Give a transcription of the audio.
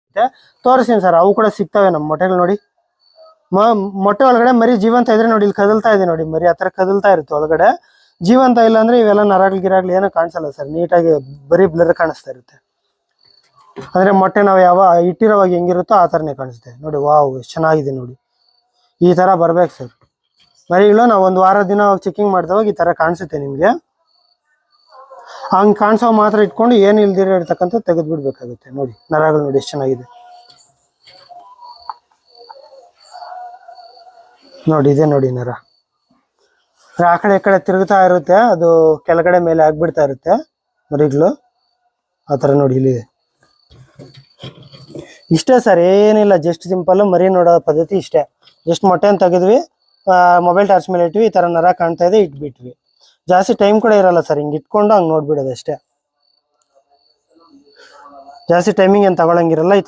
ಇರುತ್ತೆ. ತೋರಿಸ್ತೀನಿ ಸರ್, ಅವು ಕೂಡ ಸಿಗ್ತವೆ ನಮ್ಮ ಮೊಟ್ಟೆಗಳು ನೋಡಿ. ಮೊಟ್ಟೆ ಒಳಗಡೆ ಮರಿ ಜೀವಂತ ಇದ್ರೆ ನೋಡಿ, ಇಲ್ಲಿ ಕದಲ್ತಾ ಇದೆ ನೋಡಿ ಮರಿ, ಆ ಥರ ಕದಲ್ತಾ ಇರುತ್ತೆ ಒಳಗಡೆ. ಜೀವಂತ ಇಲ್ಲ ಅಂದ್ರೆ ಇವೆಲ್ಲ ನರಾಗ್ಲಿ ಗಿರಾಗ್ಲಿ ಏನೋ ಕಾಣಿಸಲ್ಲ ಸರ್, ನೀಟಾಗಿ ಬರೀ ಬ್ಲರ್ ಕಾಣಿಸ್ತಾ ಇರುತ್ತೆ. ಅಂದ್ರೆ ಮೊಟ್ಟೆ ನಾವು ಯಾವ ಇಟ್ಟಿರೋವಾಗ ಹೆಂಗಿರುತ್ತೋ ಆ ಥರನೇ ಕಾಣಿಸುತ್ತೆ ನೋಡಿ. ವಾವ್, ಎಷ್ಟು ಚೆನ್ನಾಗಿದೆ ನೋಡಿ. ಈ ಥರ ಬರ್ಬೇಕು ಸರ್ ಮರಿಗಳು. ನಾವು ಒಂದು ವಾರ ದಿನ ಚೆಕಿಂಗ್ ಮಾಡಿದವಾಗ ಈ ಥರ ಕಾಣಿಸುತ್ತೆ ನಿಮಗೆ. ಹಂಗೆ ಕಾಣಿಸೋ ಮಾತ್ರ ಇಟ್ಕೊಂಡು ಏನು ಇಲ್ದಿರ ಇರ್ತಕ್ಕಂಥ ತೆಗೆದು ಬಿಡ್ಬೇಕಾಗುತ್ತೆ ನೋಡಿ. ನರಗಳು ನೋಡಿ ಎಷ್ಟು ಚೆನ್ನಾಗಿದೆ ನೋಡಿ. ಇದೆ ನೋಡಿ ನರ, ಆ ಕಡೆ ಈ ಕಡೆ ತಿರುಗ್ತಾ ಇರುತ್ತೆ, ಅದು ಕೆಳಗಡೆ ಮೇಲೆ ಆಗ್ಬಿಡ್ತಾ ಇರುತ್ತೆ ಮರಿಗಳು, ಆ ಥರ ನೋಡಿ ಇಲ್ಲಿದೆ. ಇಷ್ಟೇ ಸರ್, ಏನಿಲ್ಲ, ಜಸ್ಟ್ ಸಿಂಪಲ್ ಮರಿ ನೋಡೋ ಪದ್ಧತಿ ಇಷ್ಟೇ. ಜಸ್ಟ್ ಮೊಟ್ಟೆನ ತೆಗೆದ್ವಿ, ಮೊಬೈಲ್ ಟಾರ್ಚ್ ಮೇಲೆ ಇಟ್ವಿ, ಈ ಥರ ನರ ಕಾಣ್ತಾ ಇದೆ, ಇಟ್ಬಿಟ್ವಿ. ಜಾಸ್ತಿ ಟೈಮ್ ಕೂಡ ಇರಲ್ಲ ಸರ್, ಹಿಂಗೆ ಇಟ್ಕೊಂಡು ಹಂಗೆ ನೋಡ್ಬಿಡೋದು ಅಷ್ಟೇ. ಜಾಸ್ತಿ ಟೈಮಿಂಗ್ ಏನು ತಗೊಳಂಗಿರಲ್ಲ. ಈ ಥರ